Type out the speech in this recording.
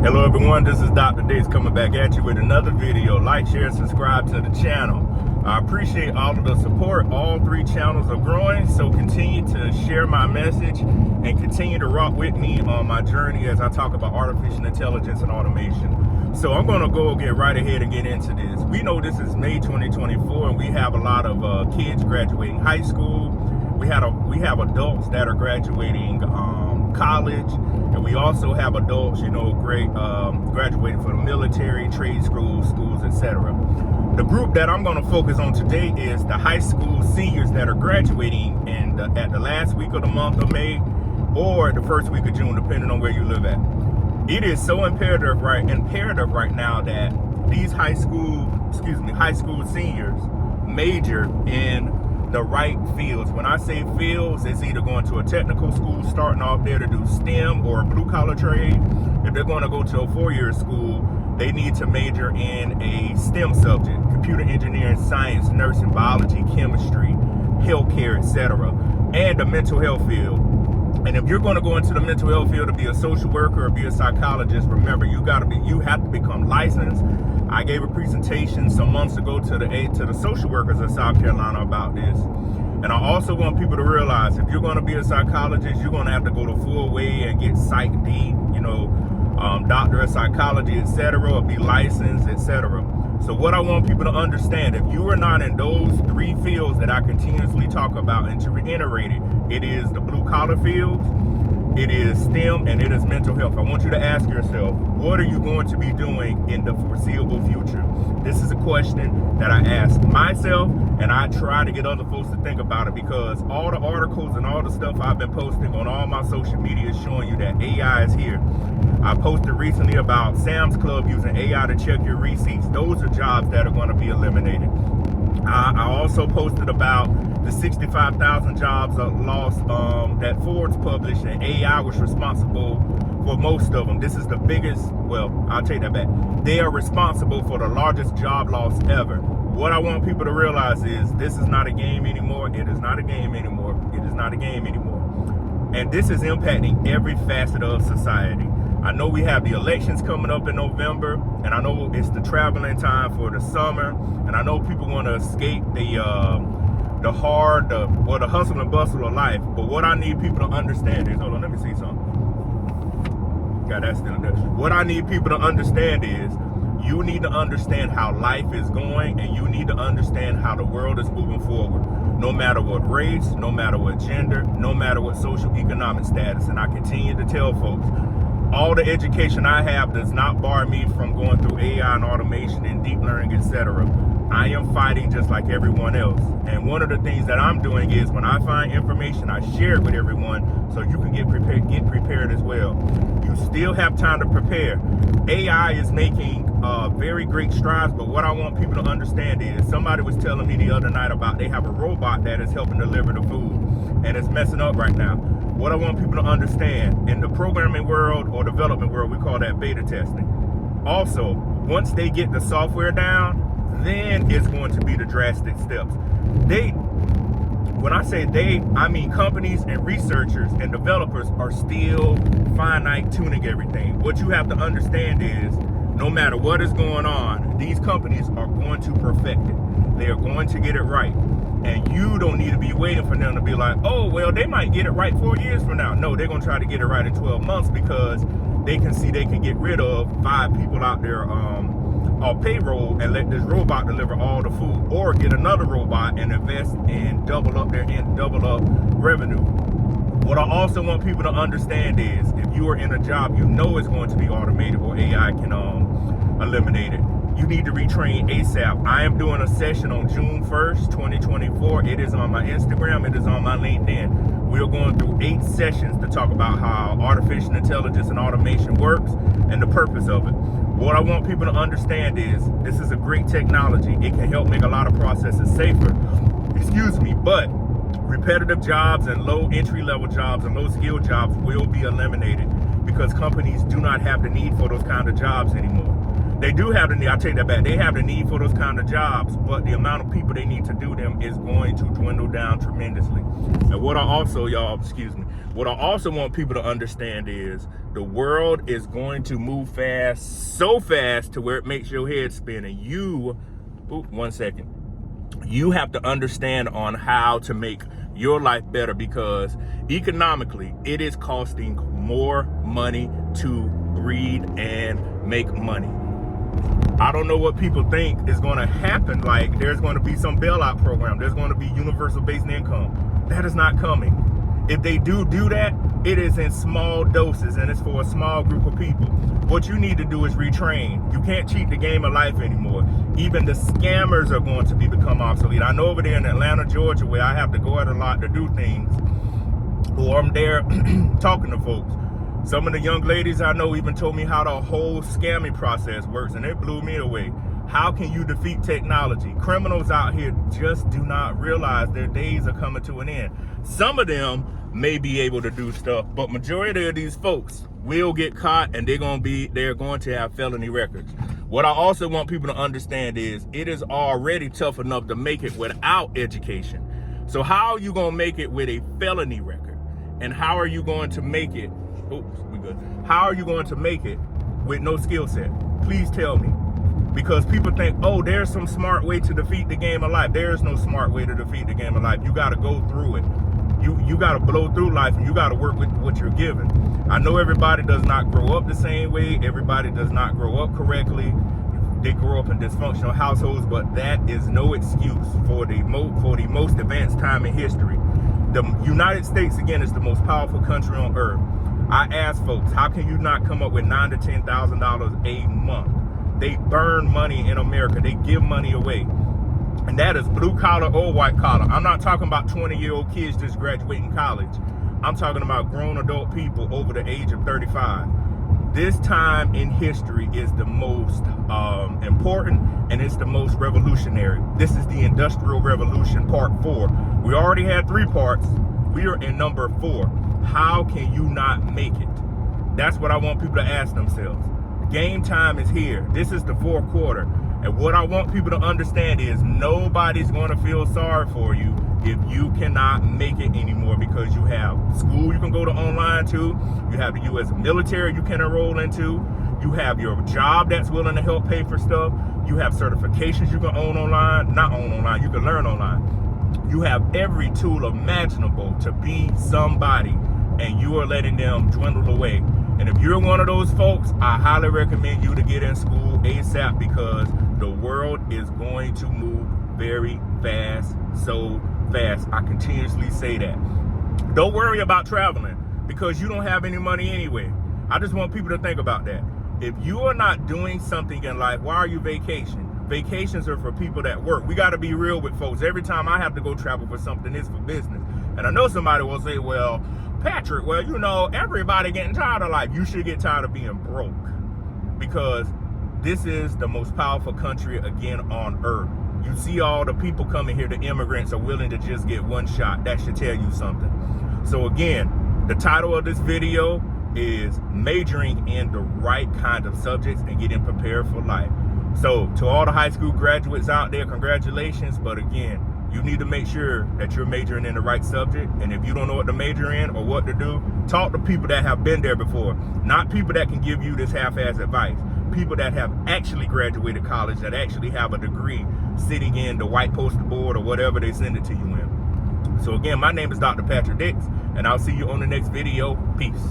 Hello everyone, this is Dr. Dace coming back at you with another video. Like, share, subscribe to the channel. I appreciate all of the support. All three channels are growing, so continue to share my message and continue to rock with me on my journey as I talk about artificial intelligence and automation. So I'm gonna get right ahead and get into this. We know this is May 2024 and we have a lot of kids graduating high school. We have adults that are graduating college, and we also have adults, graduating from the military, trade schools, etc. The group that I'm going to focus on today is the high school seniors that are graduating at the last week of the month of May or the first week of June, depending on where you live at. It is so imperative right now that these high school seniors major in the right fields. When I say fields, it's either going to a technical school, starting off there to do STEM or a blue collar trade. If they're going to go to a 4-year school, they need to major in a STEM subject: computer engineering, science, nursing, biology, chemistry, healthcare, etc., and the mental health field. And if you're going to go into the mental health field to be a social worker or be a psychologist, remember you have to become licensed. I gave a presentation some months ago to the social workers of South Carolina about this. And I also want people to realize, if you're going to be a psychologist, you're going to have to go the full way and get Psych D, doctor of psychology, etc., or be licensed, etc. So what I want people to understand, if you are not in those 3 fields that I continuously talk about, and to reiterate it is the blue collar fields, it is STEM, and it is mental health. I want you to ask yourself, what are you going to be doing in the foreseeable future? This is a question that I ask myself, and I try to get other folks to think about it, because all the articles and all the stuff I've been posting on all my social media is showing you that AI is here. I posted recently about Sam's Club using AI to check your receipts. Those are jobs that are going to be eliminated. I also posted about the 65,000 jobs lost that Forbes published, and AI was responsible for most of them. This is the biggest, I'll take that back. They are responsible for the largest job loss ever. What I want people to realize is this is not a game anymore. It is not a game anymore. It is not a game anymore. And this is impacting every facet of society. I know we have the elections coming up in November, and I know it's the traveling time for the summer, and I know people want to escape the hustle and bustle of life. But what I need people to understand is, hold on, let me see something. God, that's still there. What I need people to understand is, you need to understand how life is going, and you need to understand how the world is moving forward. No matter what race, no matter what gender, no matter what social economic status. And I continue to tell folks, all the education I have does not bar me from going through AI and automation and deep learning, etc. I am fighting just like everyone else. And one of the things that I'm doing is, when I find information, I share it with everyone so you can get prepared as well. You still have time to prepare. AI is making very great strides, but what I want people to understand is, somebody was telling me the other night about they have a robot that is helping deliver the food, and it's messing up right now. What I want people to understand, in the programming world or development world, we call that beta testing. Also, once they get the software down, then it's going to be the drastic steps. When I say they, I mean companies and researchers and developers are still finite tuning everything. What you have to understand is, no matter what is going on, these companies are going to perfect it. They are going to get it right. And you don't need to be waiting for them to be like, oh, well, they might get it right 4 years from now. No, they're going to try to get it right in 12 months, because they can see they can get rid of 5 people out there on payroll and let this robot deliver all the food, or get another robot and invest and double up revenue. What I also want people to understand is, if you are in a job you know is going to be automated or AI can eliminate it, you need to retrain ASAP. I am doing a session on June 1st, 2024. It is on my Instagram. It is on my LinkedIn. We are going through 8 sessions to talk about how artificial intelligence and automation works and the purpose of it. What I want people to understand is, this is a great technology. It can help make a lot of processes safer. But repetitive jobs and low entry-level jobs and low-skill jobs will be eliminated, because companies do not have the need for those kind of jobs anymore. They do have the need, I take that back, they have the need for those kind of jobs, but the amount of people they need to do them is going to dwindle down tremendously. And what I also, what I also want people to understand is the world is going to move fast, so fast to where it makes your head spin. And you have to understand on how to make your life better, because economically it is costing more money to breed and make money. I don't know what people think is going to happen. Like, there's going to be some bailout program. There's going to be universal basic income. That is not coming. If they do that, it is in small doses and it's for a small group of people. What you need to do is retrain. You can't cheat the game of life anymore. Even the scammers are going to become obsolete. I know over there in Atlanta, Georgia, where I have to go out a lot to do things, or I'm there talking to folks. Some of the young ladies I know even told me how the whole scamming process works, and it blew me away. How can you defeat technology? Criminals out here just do not realize their days are coming to an end. Some of them may be able to do stuff, but majority of these folks will get caught, and they're going to have felony records. What I also want people to understand is it is already tough enough to make it without education. So how are you going to make it with a felony record? And how are you going to make it? How are you going to make it with no skill set? Please tell me. Because people think, oh, there's some smart way to defeat the game of life. There is no smart way to defeat the game of life. You got to go through it. You got to blow through life, and you got to work with what you're given. I know everybody does not grow up the same way. Everybody does not grow up correctly. They grow up in dysfunctional households, but that is no excuse for the most advanced time in history. The United States, again, is the most powerful country on earth. I ask folks, how can you not come up with $9,000 to $10,000 a month? They burn money in America. They give money away. And that is blue collar or white collar. I'm not talking about 20-year-old kids just graduating college. I'm talking about grown adult people over the age of 35. This time in history is the most important, and it's the most revolutionary. This is the Industrial Revolution, part 4. We already had 3 parts. We are in number 4. How can you not make it? That's what I want people to ask themselves. Game time is here. This is the 4th quarter. And what I want people to understand is nobody's going to feel sorry for you if you cannot make it anymore, because you have school you can go to online to. You have the U.S. military you can enroll into. You have your job that's willing to help pay for stuff. You have certifications you can own online. You can learn online. You have every tool imaginable to be somebody, and you are letting them dwindle away. And if you're one of those folks, I highly recommend you to get in school ASAP, because the world is going to move very fast, so fast. I continuously say that. Don't worry about traveling, because you don't have any money anyway. I just want people to think about that. If you are not doing something in life, why are you vacationing? Vacations are for people that work. We got to be real with folks. Every time I have to go travel for something, it's for business. And I know somebody will say, well, Patrick, well, you know, everybody getting tired of life. You should get tired of being broke, because this is the most powerful country, again, on earth. You see all the people coming here, the immigrants are willing to just get one shot. That should tell you something. So again, the title of this video is majoring in the right kind of subjects and getting prepared for life. So to all the high school graduates out there, congratulations. But again, you need to make sure that you're majoring in the right subject. And if you don't know what to major in or what to do, talk to people that have been there before. Not people that can give you this half-ass advice. People that have actually graduated college, that actually have a degree sitting in the white poster board or whatever they send it to you in. So again, my name is Dr. Patrick Dix, and I'll see you on the next video. Peace.